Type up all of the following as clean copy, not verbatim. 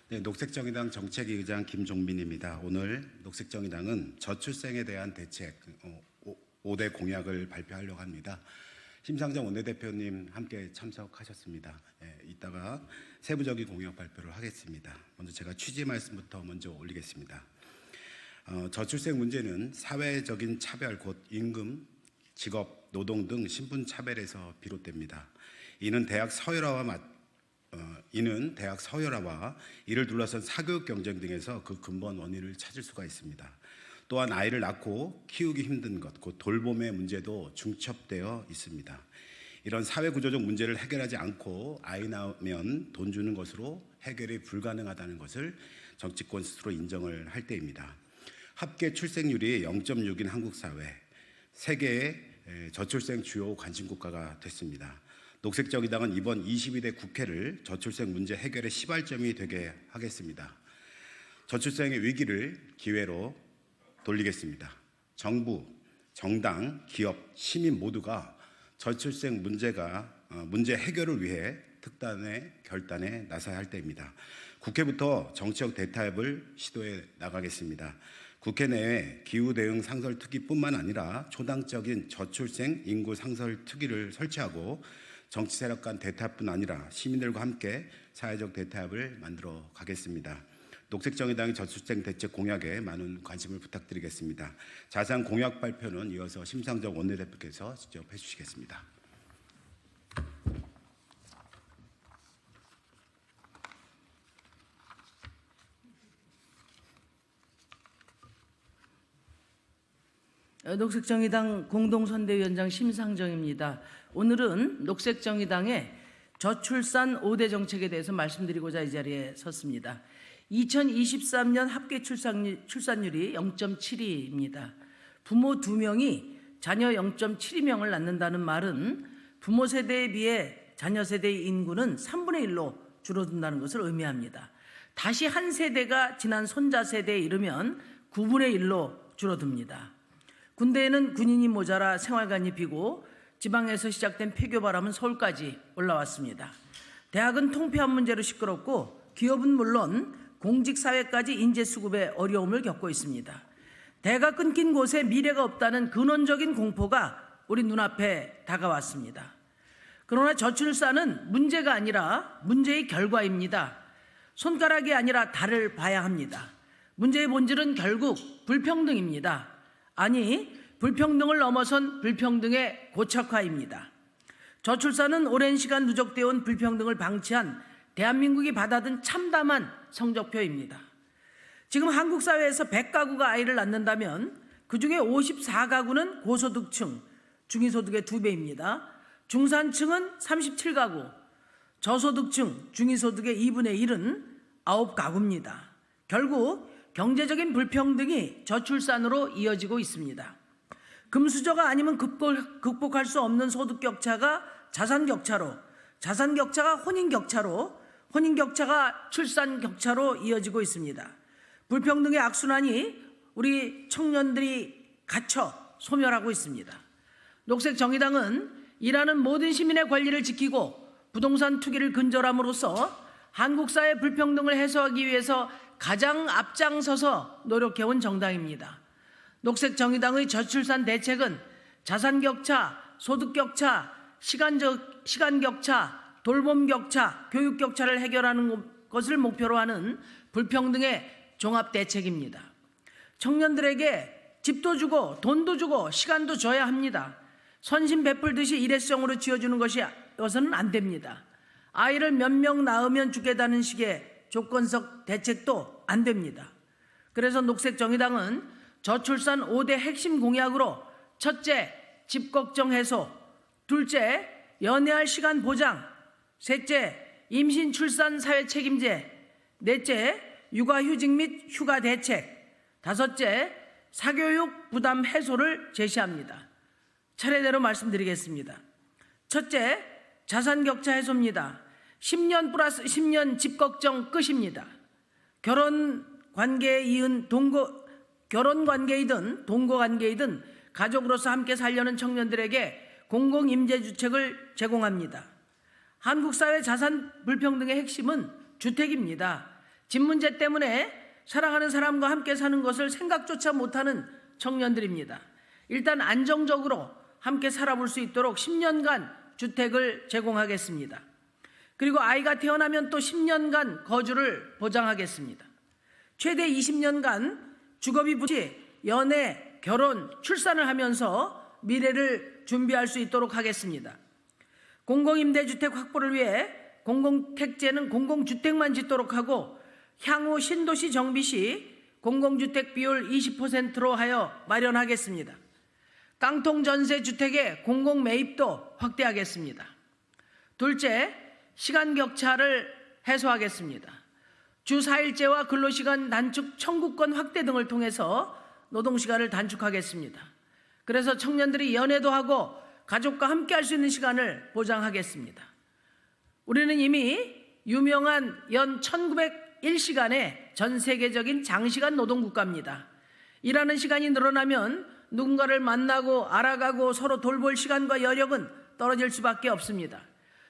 네, 녹색정의당 정책위 의장 김종민입니다. 오늘 녹색정의당은 저출생에 대한 대책 5대 공약을 발표하려고 합니다. 심상정 원내대표님 함께 참석하셨습니다. 이따가 세부적인 공약 발표를 하겠습니다. 먼저 제가 취지 말씀부터 먼저 올리겠습니다. 저출생 문제는 사회적인 차별, 곧 임금, 직업, 노동 등 신분 차별에서 비롯됩니다. 이는 대학 서열화와 이를 둘러싼 사교육 경쟁 등에서 그 근본 원인을 찾을 수가 있습니다. 또한 아이를 낳고 키우기 힘든 것, 곧 돌봄의 문제도 중첩되어 있습니다. 이런 사회구조적 문제를 해결하지 않고 아이 낳으면 돈 주는 것으로 해결이 불가능하다는 것을 정치권 스스로 인정을 할 때입니다. 합계 출생률이 0.6인 한국 사회, 세계의 저출생 주요 관심국가가 됐습니다. 녹색정의당은 이번 22대 국회를 저출생 문제 해결의 시발점이 되게 하겠습니다. 저출생의 위기를 기회로 돌리겠습니다. 정부, 정당, 기업, 시민 모두가 저출생 문제 해결을 위해 특단의 결단에 나서야 할 때입니다. 국회부터 정치적 대타협을 시도해 나가겠습니다. 국회 내에 기후대응 상설특위뿐만 아니라 초당적인 저출생 인구 상설특위를 설치하고 정치 세력 간 대타협뿐 아니라 시민들과 함께 사회적 대타협을 만들어 가겠습니다. 녹색정의당의 저출생 대책 공약에 많은 관심을 부탁드리겠습니다. 자세한 공약 발표는 이어서 심상정 원내대표께서 직접 해주시겠습니다. 녹색정의당 공동선대위원장 심상정입니다. 오늘은 녹색정의당의 저출산 5대 정책에 대해서 말씀드리고자 이 자리에 섰습니다. 2023년 합계 출산율이 0.72입니다. 부모 2명이 자녀 0.72명을 낳는다는 말은 부모 세대에 비해 자녀 세대의 인구는 3분의 1로 줄어든다는 것을 의미합니다. 다시 한 세대가 지난 손자 세대에 이르면 9분의 1로 줄어듭니다. 군대에는 군인이 모자라 생활관이 비고 지방에서 시작된 폐교 바람은 서울까지 올라왔습니다. 대학은 통폐합 문제로 시끄럽고 기업은 물론 공직사회까지 인재 수급에 어려움을 겪고 있습니다. 대가 끊긴 곳에 미래가 없다는 근원적인 공포가 우리 눈앞에 다가왔습니다. 그러나 저출산은 문제가 아니라 문제의 결과입니다. 손가락이 아니라 달을 봐야 합니다. 문제의 본질은 결국 불평등입니다. 아니, 불평등을 넘어선 불평등의 고착화입니다. 저출산은 오랜 시간 누적되어 온 불평등을 방치한 대한민국이 받아든 참담한 성적표입니다. 지금 한국 사회에서 100가구가 아이를 낳는다면 그중에 54가구는 고소득층, 중위소득의 2배입니다. 중산층은 37가구, 저소득층, 중위소득의 2분의 1은 9가구입니다. 결국 경제적인 불평등이 저출산으로 이어지고 있습니다. 금수저가 아니면 극복할 수 없는 소득 격차가 자산 격차로, 자산 격차가 혼인 격차로, 혼인 격차가 출산 격차로 이어지고 있습니다. 불평등의 악순환이 우리 청년들이 갇혀 소멸하고 있습니다. 녹색정의당은 일하는 모든 시민의 권리를 지키고 부동산 투기를 근절함으로써 한국 사회 불평등을 해소하기 위해서 가장 앞장서서 노력해온 정당입니다. 녹색정의당의 저출산 대책은 자산 격차, 소득 격차, 시간 격차, 돌봄 격차, 교육 격차를 해결하는 것을 목표로 하는 불평등의 종합 대책입니다. 청년들에게 집도 주고 돈도 주고 시간도 줘야 합니다. 선심 베풀듯이 일회성으로 지어주는 것은 안 됩니다. 아이를 몇 명 낳으면 주겠다는 식의 조건적 대책도 안 됩니다. 그래서 녹색정의당은 저출산 5대 핵심 공약으로 첫째, 집 걱정 해소, 둘째, 연애할 시간 보장, 셋째, 임신 출산 사회 책임제, 넷째, 육아휴직 및 휴가 대책, 다섯째, 사교육 부담 해소를 제시합니다. 차례대로 말씀드리겠습니다. 첫째, 자산 격차 해소입니다. 10년 플러스 10년 집 걱정 끝입니다. 결혼 관계이든 동거관계이든 가족으로서 함께 살려는 청년들에게 공공임대주택을 제공합니다. 한국 사회 자산 불평등의 핵심은 주택입니다. 집 문제 때문에 사랑하는 사람과 함께 사는 것을 생각조차 못하는 청년들입니다. 일단 안정적으로 함께 살아볼 수 있도록 10년간 주택을 제공하겠습니다. 그리고 아이가 태어나면 또 10년간 거주를 보장하겠습니다. 최대 20년간 주거비 부치, 연애, 결혼, 출산을 하면서 미래를 준비할 수 있도록 하겠습니다. 공공임대주택 확보를 위해 공공택지에는 공공주택만 짓도록 하고 향후 신도시 정비 시 공공주택 비율 20%로 하여 마련하겠습니다. 깡통 전세 주택의 공공 매입도 확대하겠습니다. 둘째, 시간 격차를 해소하겠습니다. 주 4일제와 근로시간 단축 청구권 확대 등을 통해서 노동시간을 단축하겠습니다. 그래서 청년들이 연애도 하고 가족과 함께 할 수 있는 시간을 보장하겠습니다. 우리는 이미 유명한 연 1901시간의 전 세계적인 장시간 노동국가입니다. 일하는 시간이 늘어나면 누군가를 만나고 알아가고 서로 돌볼 시간과 여력은 떨어질 수밖에 없습니다.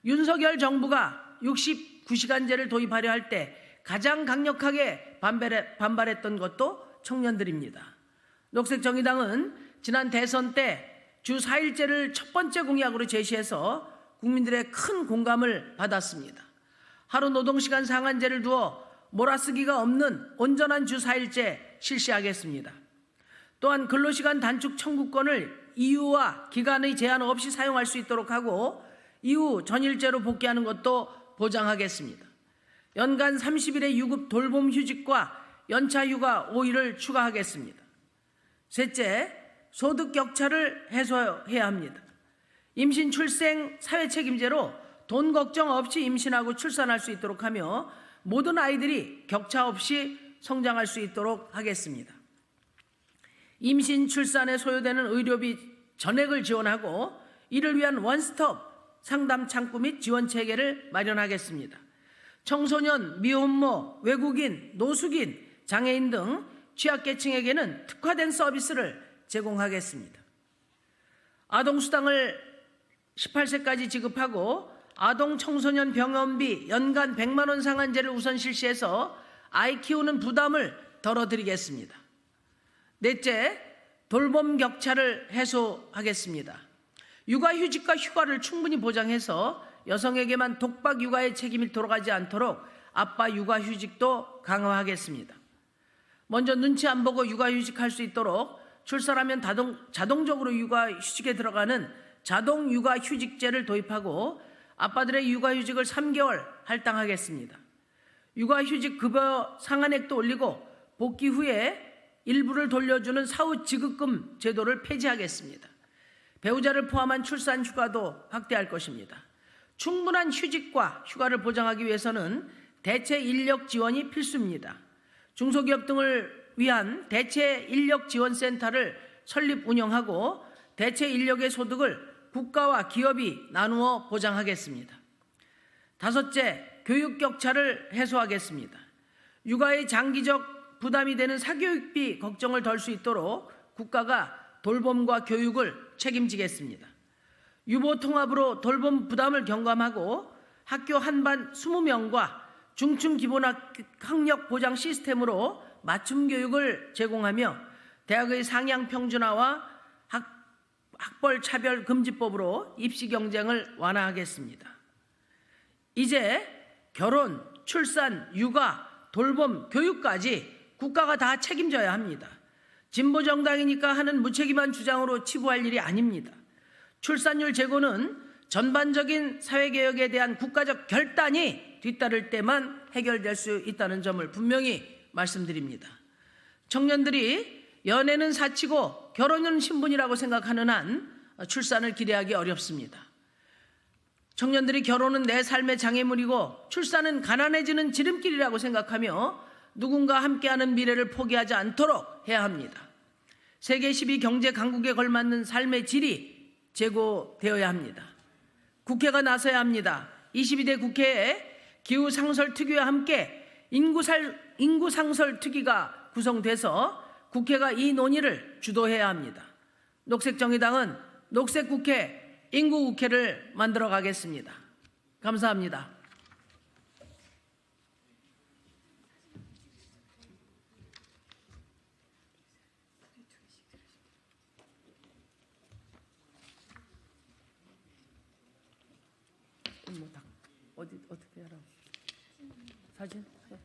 윤석열 정부가 69시간제를 도입하려 할 때 가장 강력하게 반발했던 것도 청년들입니다. 녹색정의당은 지난 대선 때 주 4일제를 첫 번째 공약으로 제시해서 국민들의 큰 공감을 받았습니다. 하루 노동시간 상한제를 두어 몰아쓰기가 없는 온전한 주 4일제 실시하겠습니다. 또한 근로시간 단축 청구권을 이유와 기간의 제한 없이 사용할 수 있도록 하고 이후 전일제로 복귀하는 것도 보장하겠습니다. 연간 30일의 유급 돌봄 휴직과 연차 휴가 5일을 추가하겠습니다. 셋째, 소득 격차를 해소해야 합니다. 임신, 출생, 사회 책임제로 돈 걱정 없이 임신하고 출산할 수 있도록 하며 모든 아이들이 격차 없이 성장할 수 있도록 하겠습니다. 임신, 출산에 소요되는 의료비 전액을 지원하고 이를 위한 원스톱 상담 창구 및 지원 체계를 마련하겠습니다. 청소년, 미혼모, 외국인, 노숙인, 장애인 등 취약계층에게는 특화된 서비스를 제공하겠습니다. 아동수당을 18세까지 지급하고 아동 청소년 병원비 연간 100만 원 상한제를 우선 실시해서 아이 키우는 부담을 덜어드리겠습니다. 넷째, 돌봄 격차를 해소하겠습니다. 육아휴직과 휴가를 충분히 보장해서 여성에게만 독박 육아의 책임이 돌아가지 않도록 아빠 육아휴직도 강화하겠습니다. 먼저 눈치 안 보고 육아휴직할 수 있도록 출산하면 자동적으로 육아휴직에 들어가는 자동 육아휴직제를 도입하고 아빠들의 육아휴직을 3개월 할당하겠습니다. 육아휴직 급여 상한액도 올리고 복귀 후에 일부를 돌려주는 사후 지급금 제도를 폐지하겠습니다. 배우자를 포함한 출산 휴가도 확대할 것입니다. 충분한 휴직과 휴가를 보장하기 위해서는 대체 인력 지원이 필수입니다. 중소기업 등을 위한 대체 인력 지원센터를 설립 운영하고 대체 인력의 소득을 국가와 기업이 나누어 보장하겠습니다. 다섯째, 교육 격차를 해소하겠습니다. 육아의 장기적 부담이 되는 사교육비 걱정을 덜 수 있도록 국가가 돌봄과 교육을 책임지겠습니다. 유보 통합으로 돌봄 부담을 경감하고 학교 한반 20명과 중증 기본학력 보장 시스템으로 맞춤 교육을 제공하며 대학의 상향 평준화와 학벌 차별 금지법으로 입시 경쟁을 완화하겠습니다. 이제 결혼, 출산, 육아, 돌봄, 교육까지 국가가 다 책임져야 합니다. 진보 정당이니까 하는 무책임한 주장으로 치부할 일이 아닙니다. 출산율 제고는 전반적인 사회개혁에 대한 국가적 결단이 뒤따를 때만 해결될 수 있다는 점을 분명히 말씀드립니다. 청년들이 연애는 사치고 결혼은 신분이라고 생각하는 한 출산을 기대하기 어렵습니다. 청년들이 결혼은 내 삶의 장애물이고 출산은 가난해지는 지름길이라고 생각하며 누군가 함께하는 미래를 포기하지 않도록 해야 합니다. 세계 12 경제 강국에 걸맞는 삶의 질이 제고되어야 합니다. 국회가 나서야 합니다. 22대 국회에 기후상설특위와 함께 인구상설특위가 구성돼서 국회가 이 논의를 주도해야 합니다. 녹색정의당은 녹색국회, 인구국회를 만들어 가겠습니다. 감사합니다. 어떻게 하라고? 사진? 네.